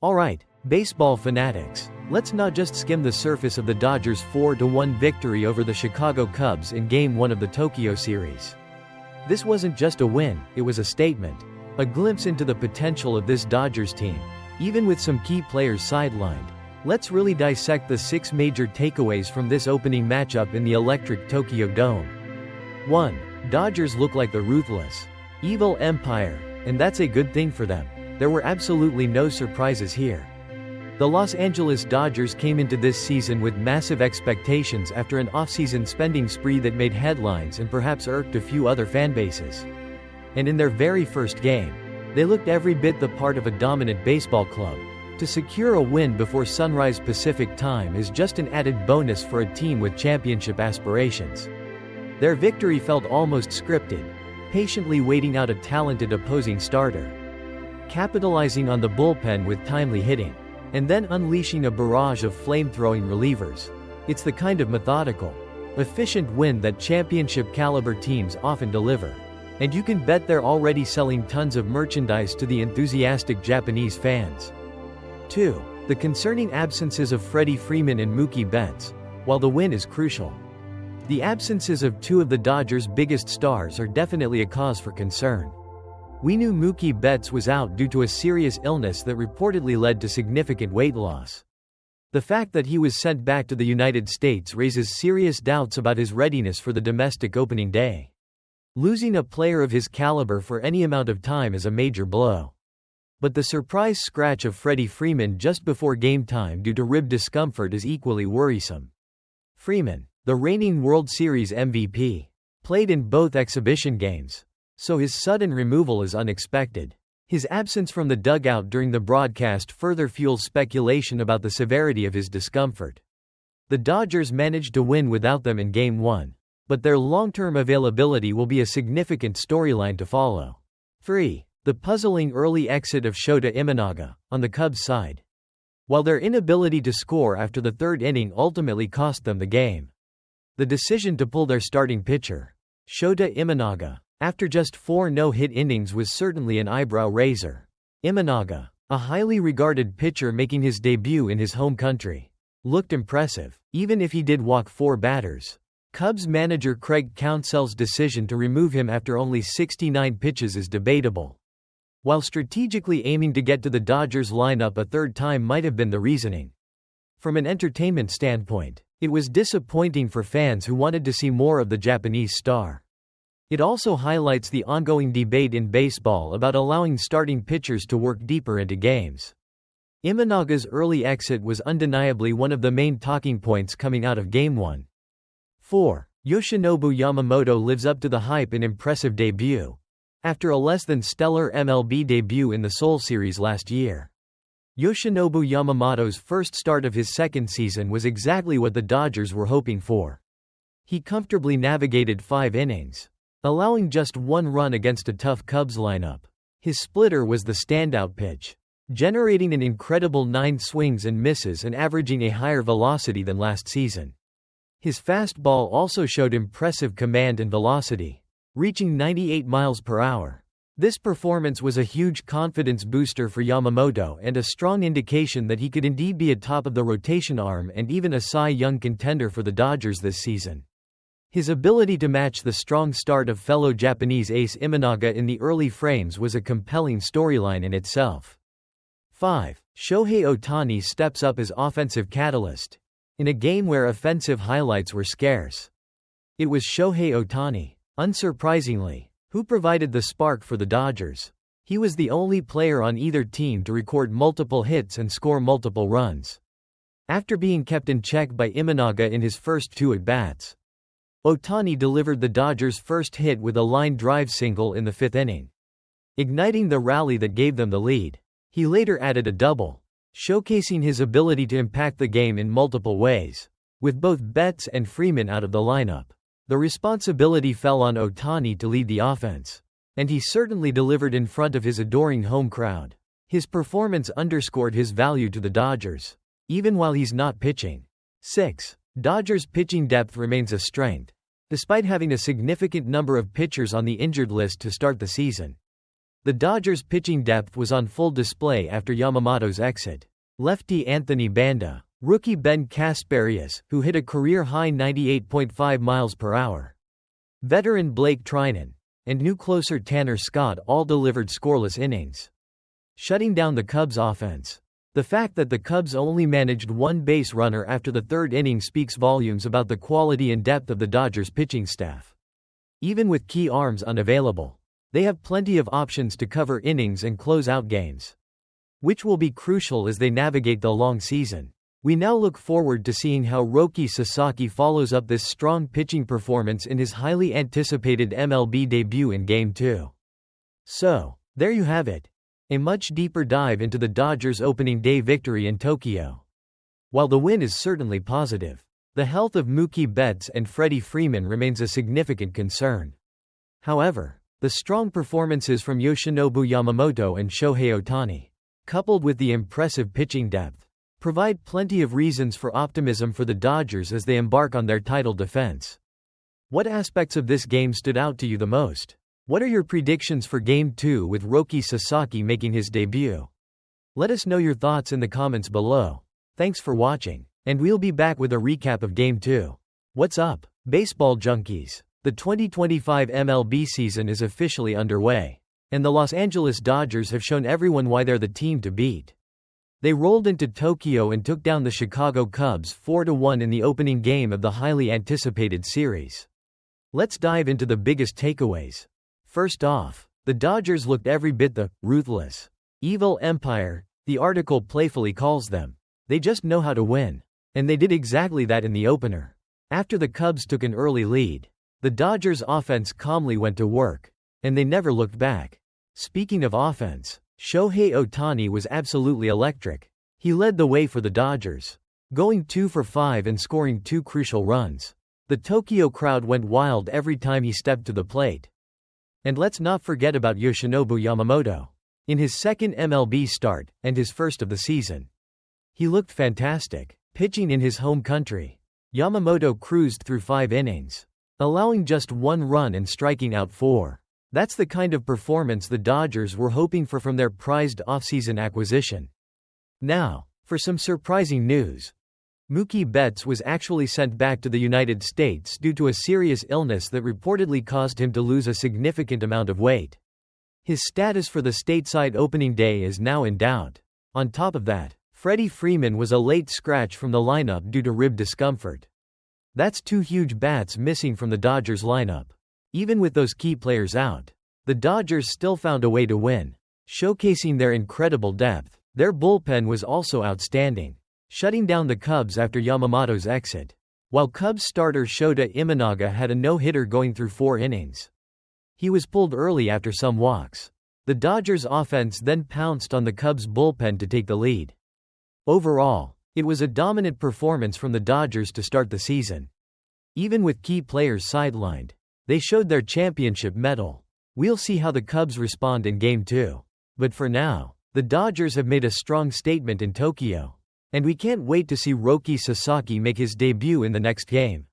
Alright, baseball fanatics, let's not just skim the surface of the Dodgers' 4-1 victory over the Chicago Cubs in Game 1 of the Tokyo series. This wasn't just a win, it was a statement. A glimpse into the potential of this Dodgers team. Even with some key players sidelined, let's really dissect the 6 major takeaways from this opening matchup in the electric Tokyo Dome. 1. Dodgers look like the ruthless, evil empire, and that's a good thing for them. There were absolutely no surprises here. The Los Angeles Dodgers came into this season with massive expectations after an offseason spending spree that made headlines and perhaps irked a few other fanbases. And in their very first game, they looked every bit the part of a dominant baseball club. To secure a win before sunrise Pacific time is just an added bonus for a team with championship aspirations. Their victory felt almost scripted, patiently waiting out a talented opposing starter, capitalizing on the bullpen with timely hitting, and then unleashing a barrage of flame-throwing relievers. It's the kind of methodical, efficient win that championship-caliber teams often deliver. And you can bet they're already selling tons of merchandise to the enthusiastic Japanese fans. 2. The concerning absences of Freddie Freeman and Mookie Betts. While the win is crucial, the absences of 2 of the Dodgers' biggest stars are definitely a cause for concern. We knew Mookie Betts was out due to a serious illness that reportedly led to significant weight loss. The fact that he was sent back to the United States raises serious doubts about his readiness for the domestic opening day. Losing a player of his caliber for any amount of time is a major blow. But the surprise scratch of Freddie Freeman just before game time due to rib discomfort is equally worrisome. Freeman, the reigning World Series MVP, played in both exhibition games, so his sudden removal is unexpected. His absence from the dugout during the broadcast further fuels speculation about the severity of his discomfort. The Dodgers managed to win without them in Game 1, but their long-term availability will be a significant storyline to follow. 3. The puzzling early exit of Shota Imanaga, on the Cubs' side. While their inability to score after the 3rd inning ultimately cost them the game, the decision to pull their starting pitcher, Shota Imanaga, after just 4 no-hit innings was certainly an eyebrow-raiser. Imanaga, a highly regarded pitcher making his debut in his home country, looked impressive, even if he did walk 4 batters. Cubs manager Craig Counsell's decision to remove him after only 69 pitches is debatable. While strategically aiming to get to the Dodgers lineup a 3rd time might have been the reasoning, from an entertainment standpoint, it was disappointing for fans who wanted to see more of the Japanese star. It also highlights the ongoing debate in baseball about allowing starting pitchers to work deeper into games. Imanaga's early exit was undeniably one of the main talking points coming out of Game 1. 4. Yoshinobu Yamamoto lives up to the hype in impressive debut. After a less than stellar MLB debut in the Seoul series last year, Yoshinobu Yamamoto's first start of his 2nd season was exactly what the Dodgers were hoping for. He comfortably navigated 5 innings, allowing just 1 run against a tough Cubs lineup. His splitter was the standout pitch, generating an incredible 9 swings and misses and averaging a higher velocity than last season. His fastball also showed impressive command and velocity, reaching 98 miles per hour. This performance was a huge confidence booster for Yamamoto and a strong indication that he could indeed be a top-of-the-rotation arm and even a Cy Young contender for the Dodgers this season. His ability to match the strong start of fellow Japanese ace Imanaga in the early frames was a compelling storyline in itself. 5. Shohei Ohtani steps up as offensive catalyst. In a game where offensive highlights were scarce, it was Shohei Ohtani, unsurprisingly, who provided the spark for the Dodgers. He was the only player on either team to record multiple hits and score multiple runs. After being kept in check by Imanaga in his first 2 at-bats, Ohtani delivered the Dodgers' first hit with a line drive single in the 5th inning, igniting the rally that gave them the lead. He later added a double, showcasing his ability to impact the game in multiple ways. With both Betts and Freeman out of the lineup, the responsibility fell on Ohtani to lead the offense, and he certainly delivered in front of his adoring home crowd. His performance underscored his value to the Dodgers, even while he's not pitching. 6. Dodgers' pitching depth remains a strength, despite having a significant number of pitchers on the injured list to start the season. The Dodgers' pitching depth was on full display after Yamamoto's exit. Lefty Anthony Banda, rookie Ben Kasparias, who hit a career-high 98.5 miles per hour, veteran Blake Trinan, and new closer Tanner Scott all delivered scoreless innings, shutting down the Cubs' offense. The fact that the Cubs only managed one base runner after the third inning speaks volumes about the quality and depth of the Dodgers' pitching staff. Even with key arms unavailable, they have plenty of options to cover innings and close out games, which will be crucial as they navigate the long season. We now look forward to seeing how Roki Sasaki follows up this strong pitching performance in his highly anticipated MLB debut in Game 2. So, there you have it. A much deeper dive into the Dodgers' opening day victory in Tokyo. While the win is certainly positive, the health of Mookie Betts and Freddie Freeman remains a significant concern. However, the strong performances from Yoshinobu Yamamoto and Shohei Ohtani, coupled with the impressive pitching depth, provide plenty of reasons for optimism for the Dodgers as they embark on their title defense. What aspects of this game stood out to you the most? What are your predictions for Game 2 with Roki Sasaki making his debut? Let us know your thoughts in the comments below. Thanks for watching, and we'll be back with a recap of Game 2. What's up, baseball junkies? The 2025 MLB season is officially underway, and the Los Angeles Dodgers have shown everyone why they're the team to beat. They rolled into Tokyo and took down the Chicago Cubs 4-1 in the opening game of the highly anticipated series. Let's dive into the biggest takeaways. First off, the Dodgers looked every bit the ruthless, evil empire the article playfully calls them. They just know how to win. And they did exactly that in the opener. After the Cubs took an early lead, the Dodgers' offense calmly went to work, and they never looked back. Speaking of offense, Shohei Ohtani was absolutely electric. He led the way for the Dodgers, going 2 for 5 and scoring 2 crucial runs. The Tokyo crowd went wild every time he stepped to the plate. And let's not forget about Yoshinobu Yamamoto. In his second MLB start, and his first of the season, he looked fantastic, pitching in his home country. Yamamoto cruised through 5 innings, allowing just 1 run and striking out 4. That's the kind of performance the Dodgers were hoping for from their prized offseason acquisition. Now, for some surprising news. Mookie Betts was actually sent back to the United States due to a serious illness that reportedly caused him to lose a significant amount of weight. His status for the stateside opening day is now in doubt. On top of that, Freddie Freeman was a late scratch from the lineup due to rib discomfort. That's 2 huge bats missing from the Dodgers lineup. Even with those key players out, the Dodgers still found a way to win, showcasing their incredible depth. Their bullpen was also outstanding, shutting down the Cubs after Yamamoto's exit. While Cubs starter Shota Imanaga had a no-hitter going through 4 innings. He was pulled early after some walks. The Dodgers' offense then pounced on the Cubs' bullpen to take the lead. Overall, it was a dominant performance from the Dodgers to start the season. Even with key players sidelined, they showed their championship mettle. We'll see how the Cubs respond in Game 2. But for now, the Dodgers have made a strong statement in Tokyo. And we can't wait to see Roki Sasaki make his debut in the next game.